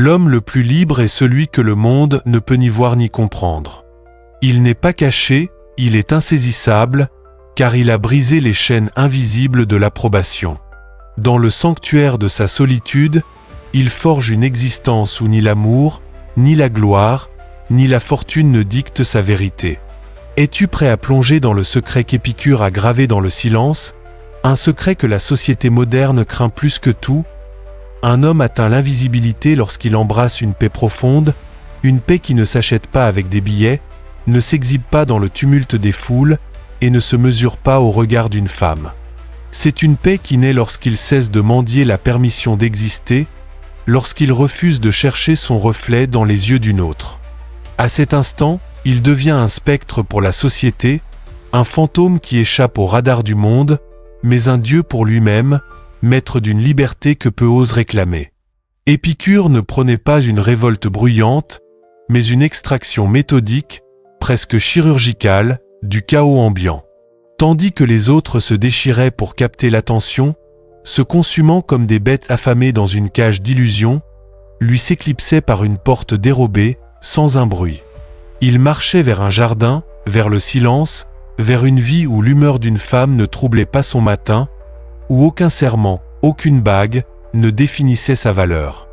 L'homme le plus libre est celui que le monde ne peut ni voir ni comprendre. Il n'est pas caché, il est insaisissable, car il a brisé les chaînes invisibles de l'approbation. Dans le sanctuaire de sa solitude, il forge une existence où ni l'amour, ni la gloire, ni la fortune ne dictent sa vérité. Es-tu prêt à plonger dans le secret qu'Épicure a gravé dans le silence, un secret que la société moderne craint plus que tout? Un homme atteint l'invisibilité lorsqu'il embrasse une paix profonde, une paix qui ne s'achète pas avec des billets, ne s'exhibe pas dans le tumulte des foules et ne se mesure pas au regard d'une femme. C'est une paix qui naît lorsqu'il cesse de mendier la permission d'exister, lorsqu'il refuse de chercher son reflet dans les yeux d'une autre. À cet instant, il devient un spectre pour la société, un fantôme qui échappe au radar du monde, mais un dieu pour lui-même, maître d'une liberté que peu ose réclamer. Épicure ne prônait pas une révolte bruyante, mais une extraction méthodique, presque chirurgicale, du chaos ambiant. Tandis que les autres se déchiraient pour capter l'attention, se consumant comme des bêtes affamées dans une cage d'illusions, lui s'éclipsait par une porte dérobée, sans un bruit. Il marchait vers un jardin, vers le silence, vers une vie où l'humeur d'une femme ne troublait pas son matin, où aucun serment, aucune bague, ne définissait sa valeur.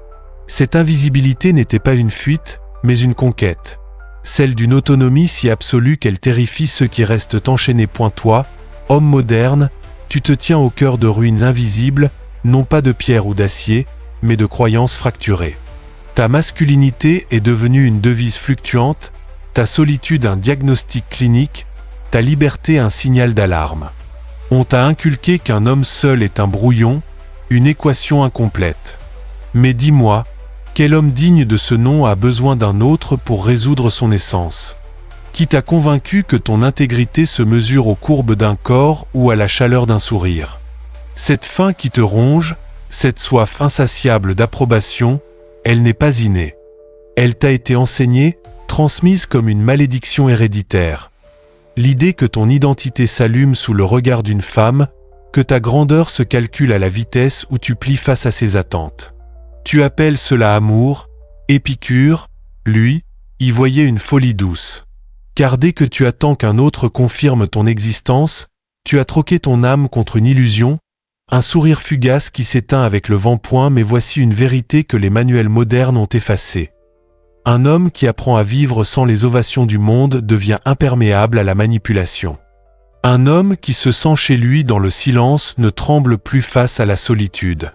Cette invisibilité n'était pas une fuite, mais une conquête. Celle d'une autonomie si absolue qu'elle terrifie ceux qui restent enchaînés. Toi, homme moderne, tu te tiens au cœur de ruines invisibles, non pas de pierre ou d'acier, mais de croyances fracturées. Ta masculinité est devenue une devise fluctuante, ta solitude un diagnostic clinique, ta liberté un signal d'alarme. On t'a inculqué qu'un homme seul est un brouillon, une équation incomplète. Mais dis-moi, quel homme digne de ce nom a besoin d'un autre pour résoudre son essence? Qui t'a convaincu que ton intégrité se mesure aux courbes d'un corps ou à la chaleur d'un sourire? Cette faim qui te ronge, cette soif insatiable d'approbation, elle n'est pas innée. Elle t'a été enseignée, transmise comme une malédiction héréditaire. L'idée que ton identité s'allume sous le regard d'une femme, que ta grandeur se calcule à la vitesse où tu plies face à ses attentes. Tu appelles cela amour, Épicure, lui, y voyait une folie douce. Car dès que tu attends qu'un autre confirme ton existence, tu as troqué ton âme contre une illusion, un sourire fugace qui s'éteint avec le vent point, mais voici une vérité que les manuels modernes ont effacée. Un homme qui apprend à vivre sans les ovations du monde devient imperméable à la manipulation. Un homme qui se sent chez lui dans le silence ne tremble plus face à la solitude.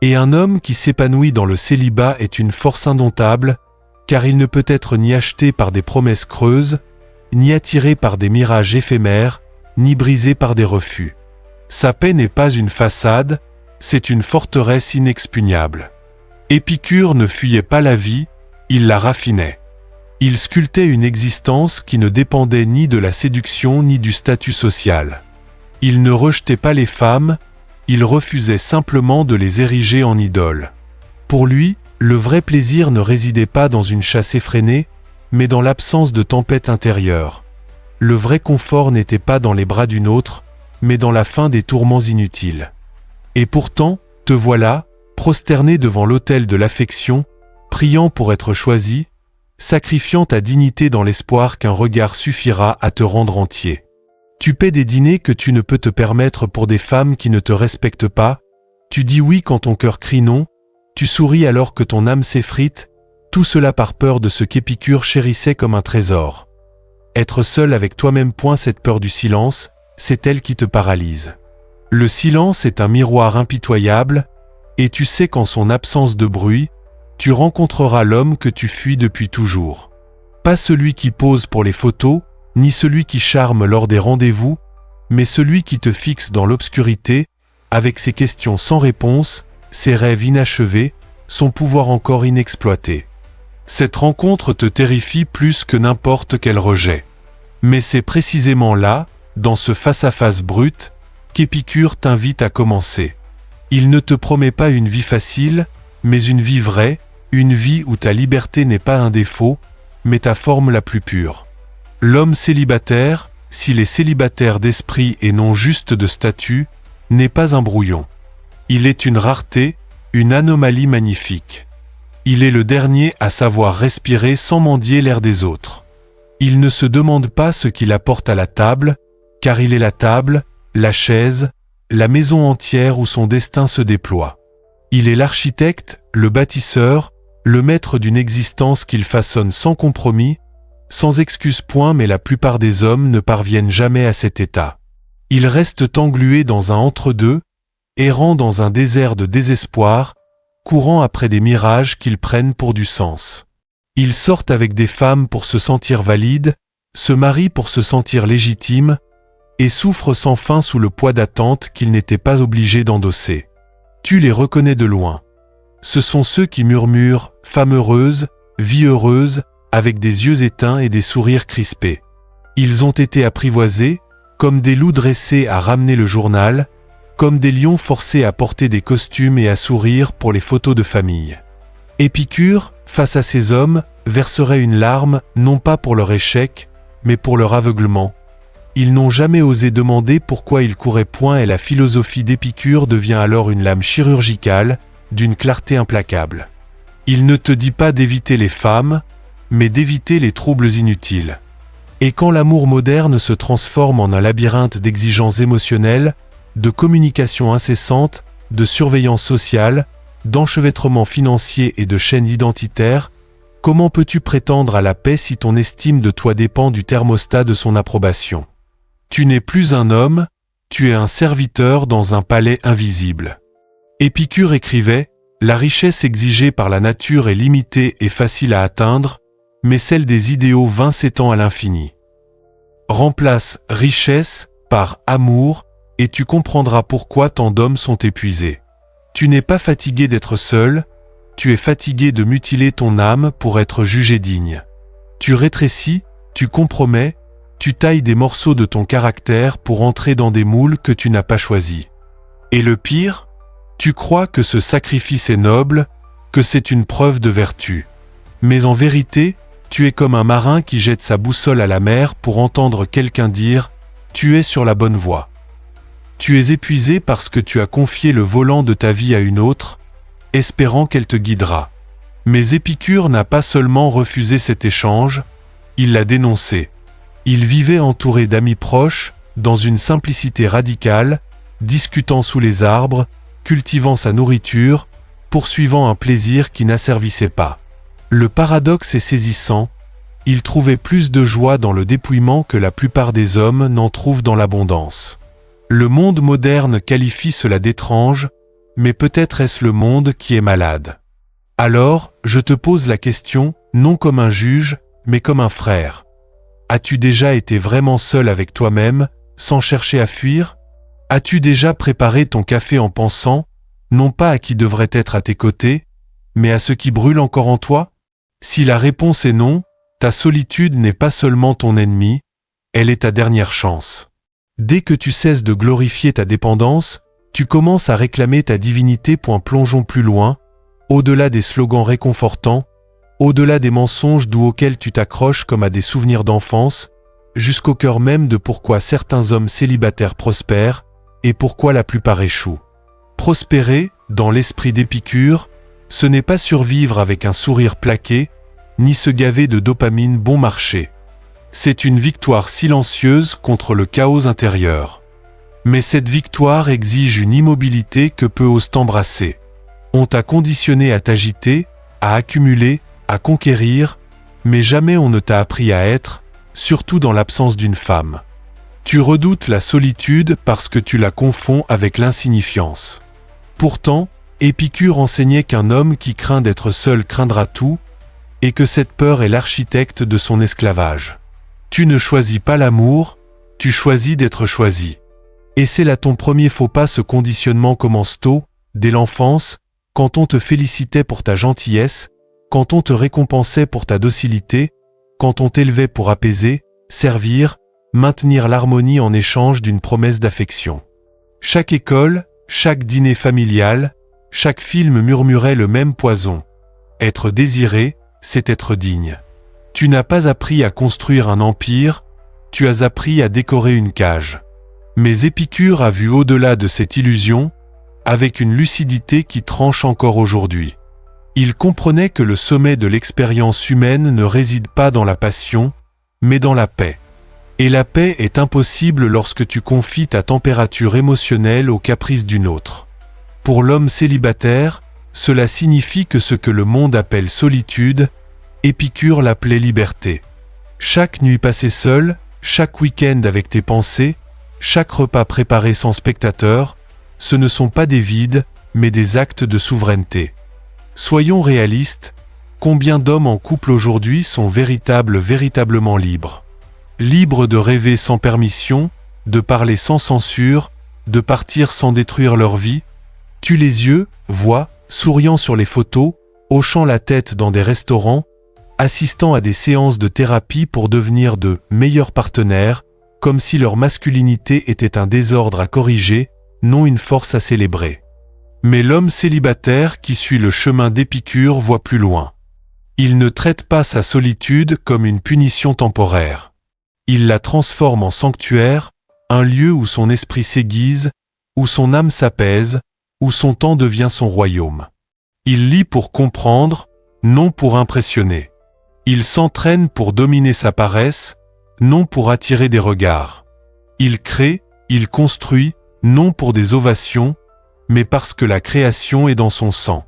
Et un homme qui s'épanouit dans le célibat est une force indomptable, car il ne peut être ni acheté par des promesses creuses, ni attiré par des mirages éphémères, ni brisé par des refus. Sa paix n'est pas une façade, c'est une forteresse inexpugnable. Épicure ne fuyait pas la vie, il la raffinait. Il sculptait une existence qui ne dépendait ni de la séduction ni du statut social. Il ne rejetait pas les femmes, il refusait simplement de les ériger en idoles. Pour lui, le vrai plaisir ne résidait pas dans une chasse effrénée, mais dans l'absence de tempête intérieure. Le vrai confort n'était pas dans les bras d'une autre, mais dans la fin des tourments inutiles. Et pourtant, te voilà, prosterné devant l'autel de l'affection, priant pour être choisi, sacrifiant ta dignité dans l'espoir qu'un regard suffira à te rendre entier. Tu paies des dîners que tu ne peux te permettre pour des femmes qui ne te respectent pas, tu dis oui quand ton cœur crie non, tu souris alors que ton âme s'effrite, tout cela par peur de ce qu'Épicure chérissait comme un trésor. Être seul avec toi-même. Cette peur du silence, c'est elle qui te paralyse. Le silence est un miroir impitoyable, et tu sais qu'en son absence de bruit, tu rencontreras l'homme que tu fuis depuis toujours. Pas celui qui pose pour les photos, ni celui qui charme lors des rendez-vous, mais celui qui te fixe dans l'obscurité, avec ses questions sans réponse, ses rêves inachevés, son pouvoir encore inexploité. Cette rencontre te terrifie plus que n'importe quel rejet. Mais c'est précisément là, dans ce face-à-face brut, qu'Épicure t'invite à commencer. Il ne te promet pas une vie facile, mais une vie vraie, une vie où ta liberté n'est pas un défaut, mais ta forme la plus pure. L'homme célibataire, s'il est célibataire d'esprit et non juste de statut, n'est pas un brouillon. Il est une rareté, une anomalie magnifique. Il est le dernier à savoir respirer sans mendier l'air des autres. Il ne se demande pas ce qu'il apporte à la table, car il est la table, la chaise, la maison entière où son destin se déploie. Il est l'architecte, le bâtisseur, le maître d'une existence qu'il façonne sans compromis, sans excuse point, mais la plupart des hommes ne parviennent jamais à cet état. Ils restent englués dans un entre-deux, errant dans un désert de désespoir, courant après des mirages qu'ils prennent pour du sens. Ils sortent avec des femmes pour se sentir valides, se marient pour se sentir légitimes, et souffrent sans fin sous le poids d'attentes qu'ils n'étaient pas obligés d'endosser. Tu les reconnais de loin. Ce sont ceux qui murmurent « femme heureuse, vie heureuse », avec des yeux éteints et des sourires crispés. Ils ont été apprivoisés, comme des loups dressés à ramener le journal, comme des lions forcés à porter des costumes et à sourire pour les photos de famille. Épicure, face à ces hommes, verserait une larme, non pas pour leur échec, mais pour leur aveuglement. Ils n'ont jamais osé demander pourquoi ils couraient point, et la philosophie d'Épicure devient alors une lame chirurgicale, d'une clarté implacable. Il ne te dit pas d'éviter les femmes, mais d'éviter les troubles inutiles. Et quand l'amour moderne se transforme en un labyrinthe d'exigences émotionnelles, de communication incessante, de surveillance sociale, d'enchevêtrement financier et de chaînes identitaires, comment peux-tu prétendre à la paix si ton estime de toi dépend du thermostat de son approbation? Tu n'es plus un homme, tu es un serviteur dans un palais invisible. Épicure écrivait « La richesse exigée par la nature est limitée et facile à atteindre, mais celle des idéaux vains s'étend à l'infini. Remplace richesse par amour, et tu comprendras pourquoi tant d'hommes sont épuisés. Tu n'es pas fatigué d'être seul, tu es fatigué de mutiler ton âme pour être jugé digne. Tu rétrécis, tu compromets, tu tailles des morceaux de ton caractère pour entrer dans des moules que tu n'as pas choisis. Et le pire, tu crois que ce sacrifice est noble, que c'est une preuve de vertu. Mais en vérité, tu es comme un marin qui jette sa boussole à la mer pour entendre quelqu'un dire « Tu es sur la bonne voie ». Tu es épuisé parce que tu as confié le volant de ta vie à une autre, espérant qu'elle te guidera. Mais Épicure n'a pas seulement refusé cet échange, il l'a dénoncé. Il vivait entouré d'amis proches, dans une simplicité radicale, discutant sous les arbres, cultivant sa nourriture, poursuivant un plaisir qui n'asservissait pas. Le paradoxe est saisissant, il trouvait plus de joie dans le dépouillement que la plupart des hommes n'en trouvent dans l'abondance. Le monde moderne qualifie cela d'étrange, mais peut-être est-ce le monde qui est malade. Alors, je te pose la question, non comme un juge, mais comme un frère. As-tu déjà été vraiment seul avec toi-même, sans chercher à fuir? As-tu déjà préparé ton café en pensant, non pas à qui devrait être à tes côtés, mais à ce qui brûle encore en toi? Si la réponse est non, ta solitude n'est pas seulement ton ennemi, elle est ta dernière chance. Dès que tu cesses de glorifier ta dépendance, tu commences à réclamer ta divinité. Plongeons plus loin, au-delà des slogans réconfortants, au-delà des mensonges doux auxquels tu t'accroches comme à des souvenirs d'enfance, jusqu'au cœur même de pourquoi certains hommes célibataires prospèrent et pourquoi la plupart échouent. Prospérer, dans l'esprit d'Épicure, ce n'est pas survivre avec un sourire plaqué, ni se gaver de dopamine bon marché. C'est une victoire silencieuse contre le chaos intérieur. Mais cette victoire exige une immobilité que peu osent embrasser. On t'a conditionné à t'agiter, à accumuler, à conquérir, mais jamais on ne t'a appris à être, surtout dans l'absence d'une femme. Tu redoutes la solitude parce que tu la confonds avec l'insignifiance. Pourtant, Épicure enseignait qu'un homme qui craint d'être seul craindra tout, et que cette peur est l'architecte de son esclavage. Tu ne choisis pas l'amour, tu choisis d'être choisi. Et c'est là ton premier faux pas. Ce conditionnement commence tôt, dès l'enfance, quand on te félicitait pour ta gentillesse, quand on te récompensait pour ta docilité, quand on t'élevait pour apaiser, servir, maintenir l'harmonie en échange d'une promesse d'affection. Chaque école, chaque dîner familial, chaque film murmurait le même poison. Être désiré, c'est être digne. Tu n'as pas appris à construire un empire, tu as appris à décorer une cage. Mais Épicure a vu au-delà de cette illusion, avec une lucidité qui tranche encore aujourd'hui. Il comprenait que le sommet de l'expérience humaine ne réside pas dans la passion, mais dans la paix. Et la paix est impossible lorsque tu confies ta température émotionnelle aux caprices d'une autre. Pour l'homme célibataire, cela signifie que ce que le monde appelle solitude, Épicure l'appelait liberté. Chaque nuit passée seule, chaque week-end avec tes pensées, chaque repas préparé sans spectateur, ce ne sont pas des vides, mais des actes de souveraineté. Soyons réalistes, combien d'hommes en couple aujourd'hui sont véritablement libres? Libres de rêver sans permission, de parler sans censure, de partir sans détruire leur vie? Tu les yeux, vois, souriant sur les photos, hochant la tête dans des restaurants, assistant à des séances de thérapie pour devenir de meilleurs partenaires, comme si leur masculinité était un désordre à corriger, non une force à célébrer. Mais l'homme célibataire qui suit le chemin d'Épicure voit plus loin. Il ne traite pas sa solitude comme une punition temporaire. Il la transforme en sanctuaire, un lieu où son esprit s'aiguise, où son âme s'apaise, où son temps devient son royaume. Il lit pour comprendre, non pour impressionner. Il s'entraîne pour dominer sa paresse, non pour attirer des regards. Il crée, il construit, non pour des ovations, mais parce que la création est dans son sang.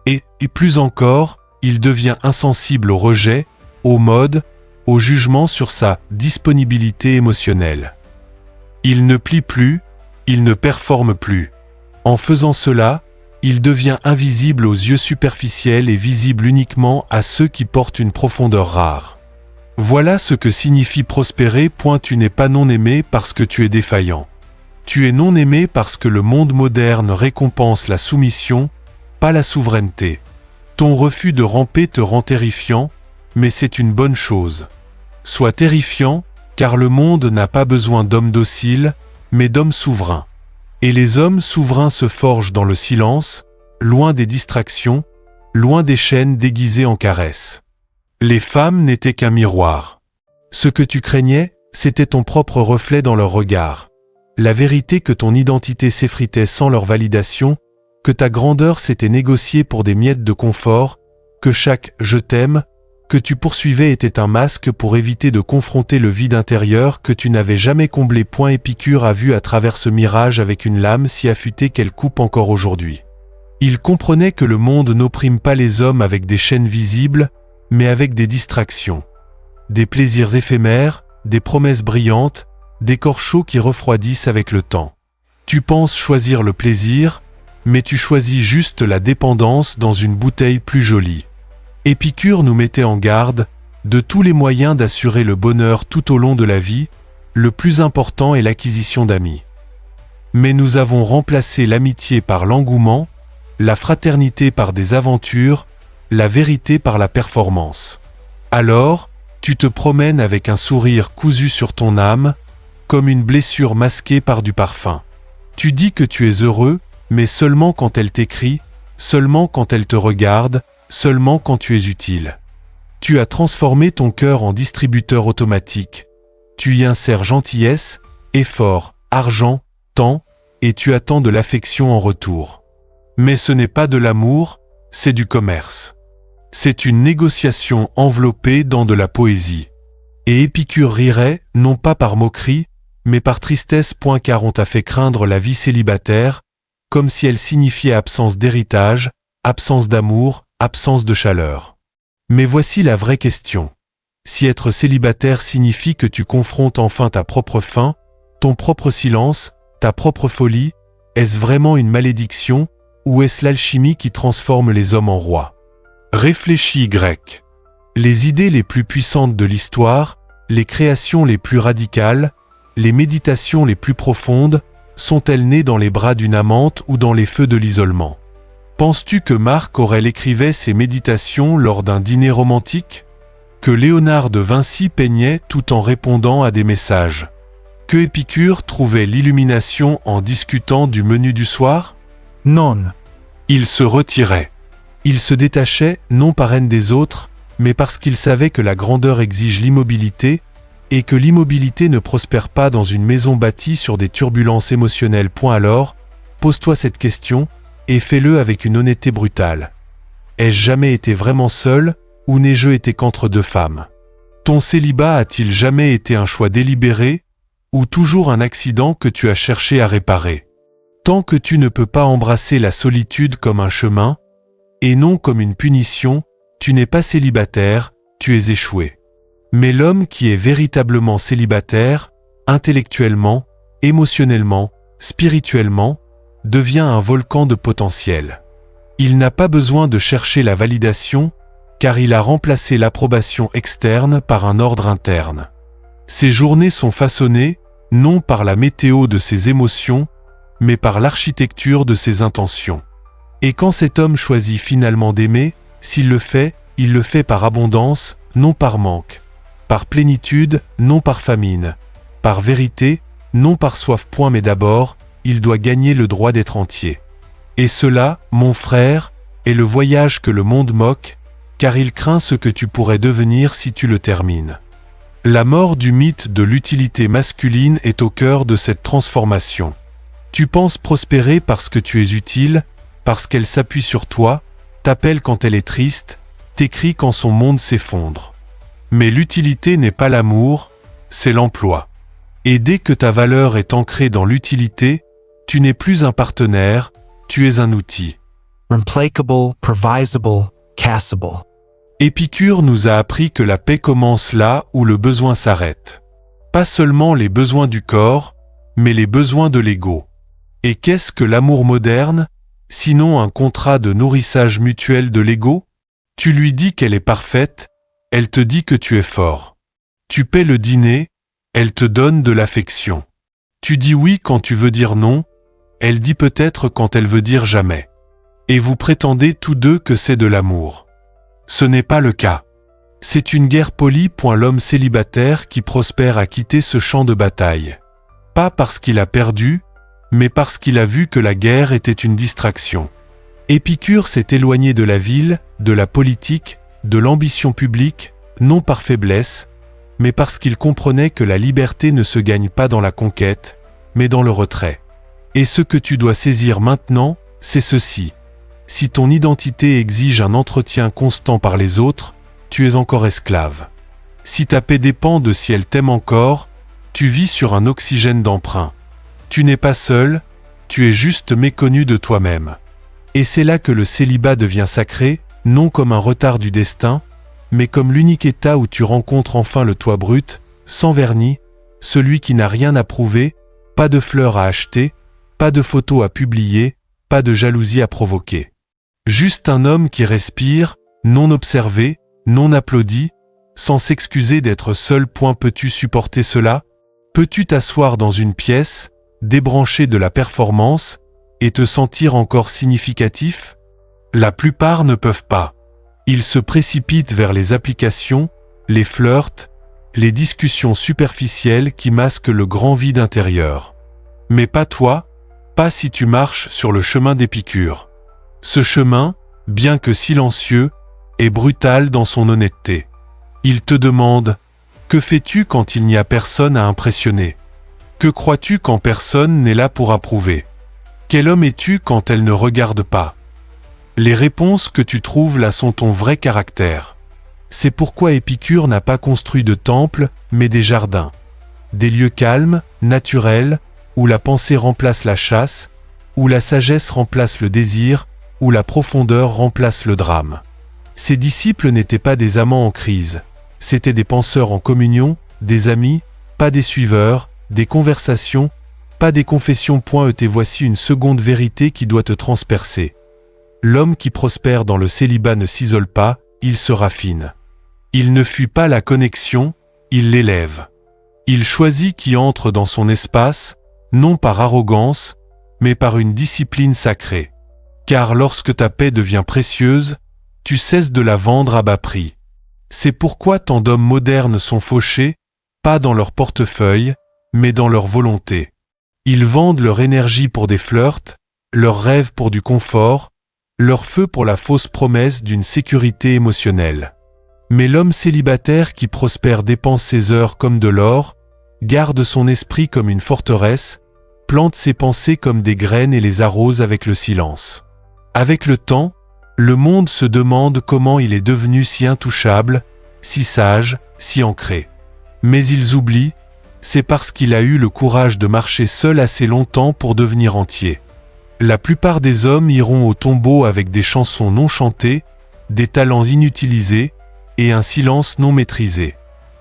Et plus encore, il devient insensible au rejet, aux modes, au jugement sur sa disponibilité émotionnelle. Il ne plie plus, il ne performe plus. En faisant cela, il devient invisible aux yeux superficiels et visible uniquement à ceux qui portent une profondeur rare. Voilà ce que signifie prospérer. Tu n'es pas non aimé parce que tu es défaillant. Tu es non aimé parce que le monde moderne récompense la soumission, pas la souveraineté. Ton refus de ramper te rend terrifiant, mais c'est une bonne chose. Sois terrifiant, car le monde n'a pas besoin d'hommes dociles, mais d'hommes souverains. Et les hommes souverains se forgent dans le silence, loin des distractions, loin des chaînes déguisées en caresses. Les femmes n'étaient qu'un miroir. Ce que tu craignais, c'était ton propre reflet dans leur regard. La vérité que ton identité s'effritait sans leur validation, que ta grandeur s'était négociée pour des miettes de confort, que chaque « je t'aime » que tu poursuivais était un masque pour éviter de confronter le vide intérieur que tu n'avais jamais comblé. Épicure a vu à travers ce mirage avec une lame si affûtée qu'elle coupe encore aujourd'hui. Il comprenait que le monde n'opprime pas les hommes avec des chaînes visibles, mais avec des distractions. Des plaisirs éphémères, des promesses brillantes, des corps chauds qui refroidissent avec le temps. Tu penses choisir le plaisir, mais tu choisis juste la dépendance dans une bouteille plus jolie. Épicure nous mettait en garde, de tous les moyens d'assurer le bonheur tout au long de la vie, le plus important est l'acquisition d'amis. Mais nous avons remplacé l'amitié par l'engouement, la fraternité par des aventures, la vérité par la performance. Alors, tu te promènes avec un sourire cousu sur ton âme, comme une blessure masquée par du parfum. Tu dis que tu es heureux, mais seulement quand elle t'écrit, seulement quand elle te regarde, seulement quand tu es utile. Tu as transformé ton cœur en distributeur automatique. Tu y insères gentillesse, effort, argent, temps, et tu attends de l'affection en retour. Mais ce n'est pas de l'amour, c'est du commerce. C'est une négociation enveloppée dans de la poésie. Et Épicure rirait, non pas par moquerie, mais par tristesse. Car on t'a fait craindre la vie célibataire, comme si elle signifiait absence d'héritage, absence d'amour, absence de chaleur. Mais voici la vraie question. Si être célibataire signifie que tu confrontes enfin ta propre faim, ton propre silence, ta propre folie, est-ce vraiment une malédiction, ou est-ce l'alchimie qui transforme les hommes en rois? Réfléchis grec. Les idées les plus puissantes de l'histoire, les créations les plus radicales, les méditations les plus profondes, sont-elles nées dans les bras d'une amante ou dans les feux de l'isolement? Penses-tu que Marc Aurèle écrivait ses méditations lors d'un dîner romantique? Que Léonard de Vinci peignait tout en répondant à des messages? Que Épicure trouvait l'illumination en discutant du menu du soir? Non. Il se retirait. Il se détachait non par haine des autres, mais parce qu'il savait que la grandeur exige l'immobilité, et que l'immobilité ne prospère pas dans une maison bâtie sur des turbulences émotionnelles. Alors, pose-toi cette question, et fais-le avec une honnêteté brutale. Ai-je jamais été vraiment seul, ou n'ai-je été qu'entre deux femmes? Ton célibat a-t-il jamais été un choix délibéré, ou toujours un accident que tu as cherché à réparer? Tant que tu ne peux pas embrasser la solitude comme un chemin, et non comme une punition, tu n'es pas célibataire, tu es échoué. Mais l'homme qui est véritablement célibataire, intellectuellement, émotionnellement, spirituellement, devient un volcan de potentiel. Il n'a pas besoin de chercher la validation, car il a remplacé l'approbation externe par un ordre interne. Ses journées sont façonnées, non par la météo de ses émotions, mais par l'architecture de ses intentions. Et quand cet homme choisit finalement d'aimer, s'il le fait, il le fait par abondance, non par manque, par plénitude, non par famine, par vérité, non par soif. Mais d'abord, il doit gagner le droit d'être entier. Et cela, mon frère, est le voyage que le monde moque, car il craint ce que tu pourrais devenir si tu le termines. La mort du mythe de l'utilité masculine est au cœur de cette transformation. Tu penses prospérer parce que tu es utile, parce qu'elle s'appuie sur toi, t'appelle quand elle est triste, t'écrit quand son monde s'effondre. Mais l'utilité n'est pas l'amour, c'est l'emploi. Et dès que ta valeur est ancrée dans l'utilité, tu n'es plus un partenaire, tu es un outil. Implacable, provisable, cassable. Épicure nous a appris que la paix commence là où le besoin s'arrête. Pas seulement les besoins du corps, mais les besoins de l'ego. Et qu'est-ce que l'amour moderne, sinon un contrat de nourrissage mutuel de l'ego? Tu lui dis qu'elle est parfaite, elle te dit que tu es fort. Tu paies le dîner, elle te donne de l'affection. Tu dis oui quand tu veux dire non, elle dit peut-être quand elle veut dire jamais. Et vous prétendez tous deux que c'est de l'amour. Ce n'est pas le cas. C'est une guerre polie. L'homme célibataire qui prospère a quitté ce champ de bataille. Pas parce qu'il a perdu, mais parce qu'il a vu que la guerre était une distraction. Épicure s'est éloigné de la ville, de la politique, de l'ambition publique, non par faiblesse, mais parce qu'il comprenait que la liberté ne se gagne pas dans la conquête, mais dans le retrait. Et ce que tu dois saisir maintenant, c'est ceci. Si ton identité exige un entretien constant par les autres, tu es encore esclave. Si ta paix dépend de si elle t'aime encore, tu vis sur un oxygène d'emprunt. Tu n'es pas seul, tu es juste méconnu de toi-même. Et c'est là que le célibat devient sacré, non comme un retard du destin, mais comme l'unique état où tu rencontres enfin le toi brut, sans vernis, celui qui n'a rien à prouver, pas de fleurs à acheter, pas de photos à publier, pas de jalousie à provoquer. Juste un homme qui respire, non observé, non applaudi, sans s'excuser d'être seul. Peux-tu supporter cela? Peux-tu t'asseoir dans une pièce, débranché de la performance, et te sentir encore significatif? La plupart ne peuvent pas. Ils se précipitent vers les applications, les flirts, les discussions superficielles qui masquent le grand vide intérieur. Mais pas toi, pas si tu marches sur le chemin d'Épicure. Ce chemin, bien que silencieux, est brutal dans son honnêteté. Il te demande « Que fais-tu quand il n'y a personne à impressionner? Que crois-tu quand personne n'est là pour approuver? Quel homme es-tu quand elle ne regarde pas ?» Les réponses que tu trouves là sont ton vrai caractère. C'est pourquoi Épicure n'a pas construit de temples, mais des jardins. Des lieux calmes, naturels, où la pensée remplace la chasse, où la sagesse remplace le désir, où la profondeur remplace le drame. Ses disciples n'étaient pas des amants en crise, c'étaient des penseurs en communion, des amis, pas des suiveurs, des conversations, pas des confessions. Et voici une seconde vérité qui doit te transpercer. L'homme qui prospère dans le célibat ne s'isole pas, il se raffine. Il ne fuit pas la connexion, il l'élève. Il choisit qui entre dans son espace, non par arrogance, mais par une discipline sacrée. Car lorsque ta paix devient précieuse, tu cesses de la vendre à bas prix. C'est pourquoi tant d'hommes modernes sont fauchés, pas dans leur portefeuille, mais dans leur volonté. Ils vendent leur énergie pour des flirts, leurs rêves pour du confort, leur feu pour la fausse promesse d'une sécurité émotionnelle. Mais l'homme célibataire qui prospère dépense ses heures comme de l'or, garde son esprit comme une forteresse, plante ses pensées comme des graines et les arrose avec le silence. Avec le temps, Le monde se demande comment il est devenu si intouchable, si sage, si ancré. Mais ils oublient, c'est parce qu'il a eu le courage de marcher seul assez longtemps pour devenir entier. La plupart des hommes iront au tombeau avec des chansons non chantées, des talents inutilisés et un silence non maîtrisé.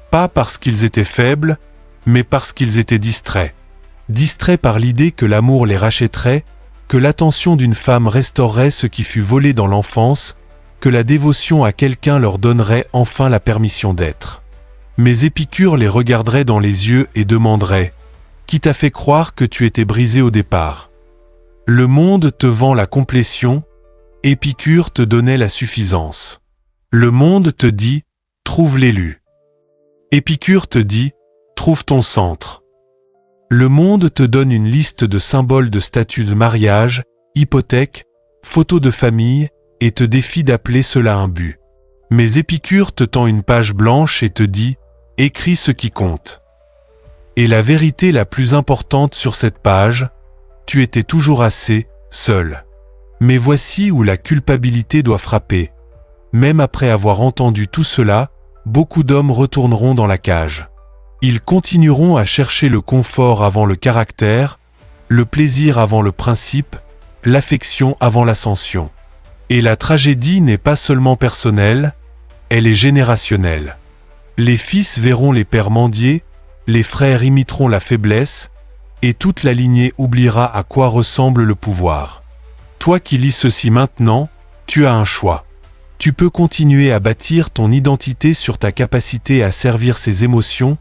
Pas parce qu'ils étaient faibles, mais parce qu'ils étaient distraits. Distraits par l'idée que l'amour les rachèterait, que l'attention d'une femme restaurerait ce qui fut volé dans l'enfance, que la dévotion à quelqu'un leur donnerait enfin la permission d'être. Mais Épicure les regarderait dans les yeux et demanderait « Qui t'a fait croire que tu étais brisé au départ ?» Le monde te vend la complétion, Épicure te donnait la suffisance. Le monde te dit « Trouve l'élu ». Épicure te dit « Trouve ton centre ». Le monde te donne une liste de symboles de statut de mariage, hypothèque, photos de famille et te défie d'appeler cela un but. Mais Épicure te tend une page blanche et te dit « Écris ce qui compte ». Et la vérité la plus importante sur cette page, tu étais toujours assez, seul. Mais voici où la culpabilité doit frapper. Même après avoir entendu tout cela, beaucoup d'hommes retourneront dans la cage. Ils continueront à chercher le confort avant le caractère, le plaisir avant le principe, l'affection avant l'ascension. Et la tragédie n'est pas seulement personnelle, elle est générationnelle. Les fils verront les pères mendier, les frères imiteront la faiblesse, et toute la lignée oubliera à quoi ressemble le pouvoir. Toi qui lis ceci maintenant, tu as un choix. Tu peux continuer à bâtir ton identité sur ta capacité à servir ses émotions,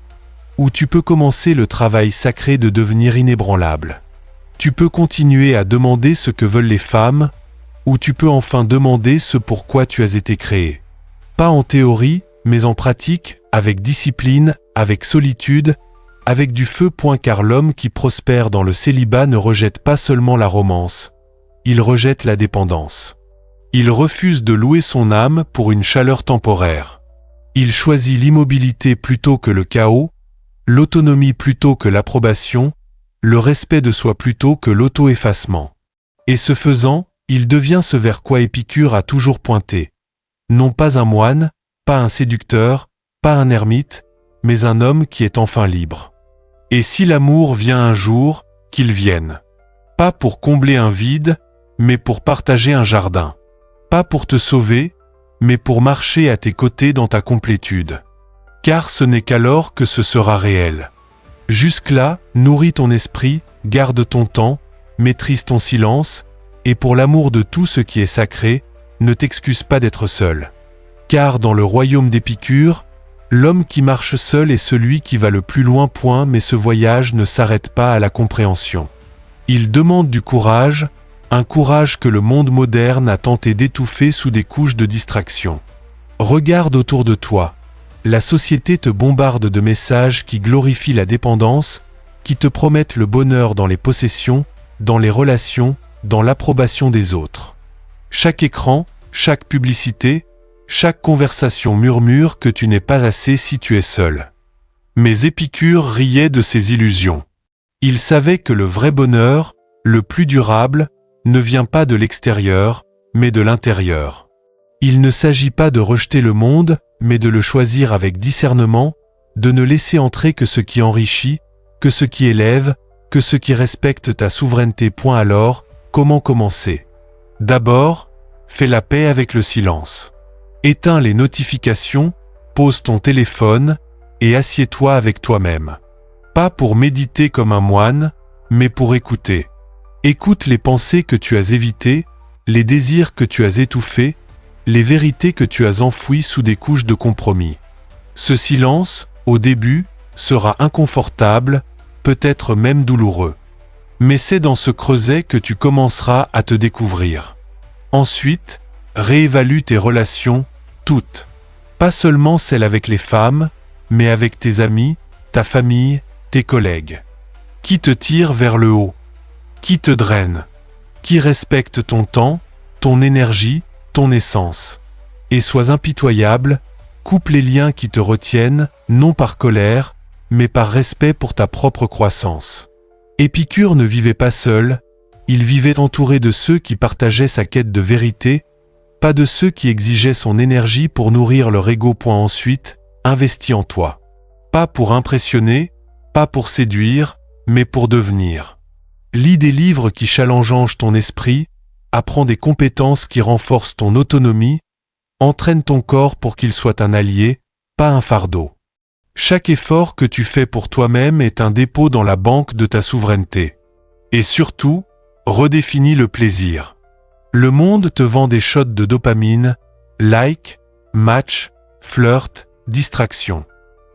ou tu peux commencer le travail sacré de devenir inébranlable. Tu peux continuer à demander ce que veulent les femmes, ou tu peux enfin demander ce pourquoi tu as été créé. Pas en théorie, mais en pratique, avec discipline, avec solitude, avec du feu. Car l'homme qui prospère dans le célibat ne rejette pas seulement la romance, il rejette la dépendance. Il refuse de louer son âme pour une chaleur temporaire. Il choisit l'immobilité plutôt que le chaos, l'autonomie plutôt que l'approbation, le respect de soi plutôt que l'auto-effacement. Et ce faisant, il devient ce vers quoi Épicure a toujours pointé. Non pas un moine, pas un séducteur, pas un ermite, mais un homme qui est enfin libre. Et si l'amour vient un jour, qu'il vienne. Pas pour combler un vide, mais pour partager un jardin. Pas pour te sauver, mais pour marcher à tes côtés dans ta complétude. Car ce n'est qu'alors que ce sera réel. Jusque-là, nourris ton esprit, garde ton temps, maîtrise ton silence, et pour l'amour de tout ce qui est sacré, ne t'excuse pas d'être seul. Car dans le royaume d'Épicure, l'homme qui marche seul est celui qui va le plus loin. Mais ce voyage ne s'arrête pas à la compréhension. Il demande du courage, un courage que le monde moderne a tenté d'étouffer sous des couches de distraction. Regarde autour de toi. La société te bombarde de messages qui glorifient la dépendance, qui te promettent le bonheur dans les possessions, dans les relations, dans l'approbation des autres. Chaque écran, chaque publicité, chaque conversation murmure que tu n'es pas assez si tu es seul. Mais Épicure riait de ces illusions. Il savait que le vrai bonheur, le plus durable, ne vient pas de l'extérieur, mais de l'intérieur. Il ne s'agit pas de rejeter le monde, mais de le choisir avec discernement, de ne laisser entrer que ce qui enrichit, que ce qui élève, que ce qui respecte ta souveraineté. Alors, comment commencer? D'abord, fais la paix avec le silence. Éteins les notifications, pose ton téléphone et assieds-toi avec toi-même. Pas pour méditer comme un moine, mais pour écouter. Écoute les pensées que tu as évitées, les désirs que tu as étouffés, les vérités que tu as enfouies sous des couches de compromis. Ce silence, au début, sera inconfortable, peut-être même douloureux. Mais c'est dans ce creuset que tu commenceras à te découvrir. Ensuite, réévalue tes relations, toutes. Pas seulement celles avec les femmes, mais avec tes amis, ta famille, tes collègues. Qui te tire vers le haut? Qui te draine? Qui respecte ton temps, ton énergie, ton essence? Et sois impitoyable, coupe les liens qui te retiennent, non par colère, mais par respect pour ta propre croissance. Épicure ne vivait pas seul, il vivait entouré de ceux qui partageaient sa quête de vérité, pas de ceux qui exigeaient son énergie pour nourrir leur ego. Ensuite, investis en toi. Pas pour impressionner, pas pour séduire, mais pour devenir. Lis des livres qui challengent ton esprit, apprends des compétences qui renforcent ton autonomie, entraîne ton corps pour qu'il soit un allié, pas un fardeau. Chaque effort que tu fais pour toi-même est un dépôt dans la banque de ta souveraineté. Et surtout, redéfinis le plaisir. Le monde te vend des shots de dopamine, like, match, flirt, distraction.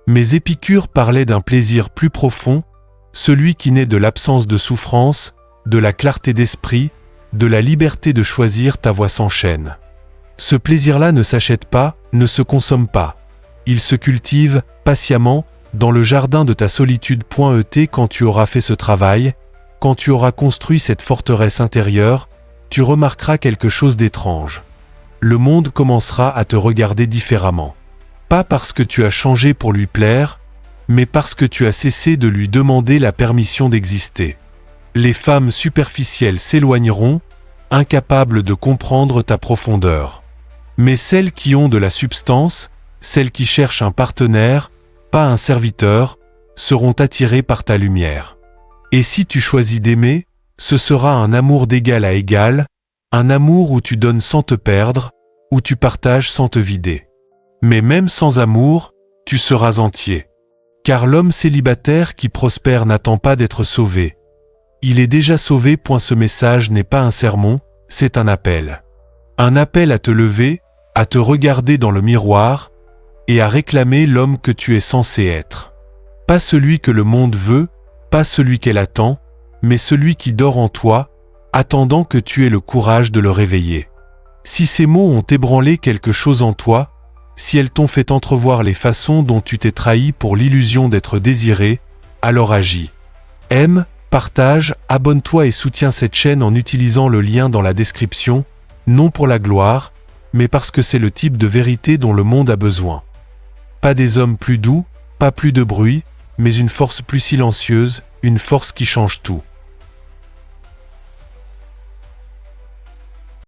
Mais Épicure parlait d'un plaisir plus profond, celui qui naît de l'absence de souffrance, de la clarté d'esprit, de la liberté de choisir ta voie sans chaîne. Ce plaisir-là ne s'achète pas, ne se consomme pas. Il se cultive, patiemment, dans le jardin de ta solitude. Quand tu auras fait ce travail, quand tu auras construit cette forteresse intérieure, tu remarqueras quelque chose d'étrange. Le monde commencera à te regarder différemment. Pas parce que tu as changé pour lui plaire, mais parce que tu as cessé de lui demander la permission d'exister. Les femmes superficielles s'éloigneront, incapables de comprendre ta profondeur. Mais celles qui ont de la substance, celles qui cherchent un partenaire, pas un serviteur, seront attirées par ta lumière. Et si tu choisis d'aimer, ce sera un amour d'égal à égal, un amour où tu donnes sans te perdre, où tu partages sans te vider. Mais même sans amour, tu seras entier. Car l'homme célibataire qui prospère n'attend pas d'être sauvé. Il est déjà sauvé. Ce message n'est pas un sermon, c'est un appel. Un appel à te lever, à te regarder dans le miroir, et à réclamer l'homme que tu es censé être. Pas celui que le monde veut, pas celui qu'elle attend, mais celui qui dort en toi, attendant que tu aies le courage de le réveiller. Si ces mots ont ébranlé quelque chose en toi, si elles t'ont fait entrevoir les façons dont tu t'es trahi pour l'illusion d'être désiré, alors agis. Aime, partage, abonne-toi et soutiens cette chaîne en utilisant le lien dans la description, non pour la gloire, mais parce que c'est le type de vérité dont le monde a besoin. Pas des hommes plus doux, pas plus de bruit, mais une force plus silencieuse, une force qui change tout.